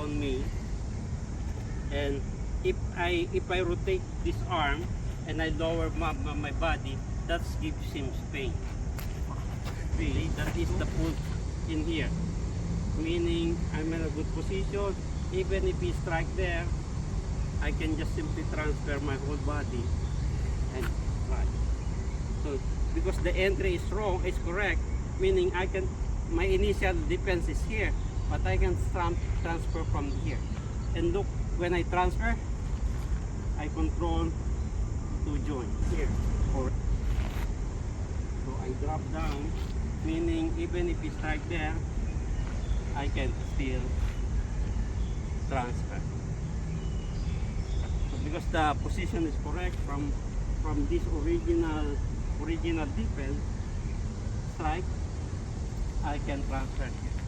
on me, and if I rotate this arm and I lower my body, that gives him pain. See, that is the pull in here, meaning I'm in a good position. Even if he strike there, I can just simply transfer my whole body and strike. So because the entry is wrong, is correct, meaning I can, my initial defense is here, but I can transfer from here. And look, when I transfer, I control two joints here. So I drop down, meaning even if he strike there, I can still transfer. So because the position is correct from this original defense strike, I can transfer here.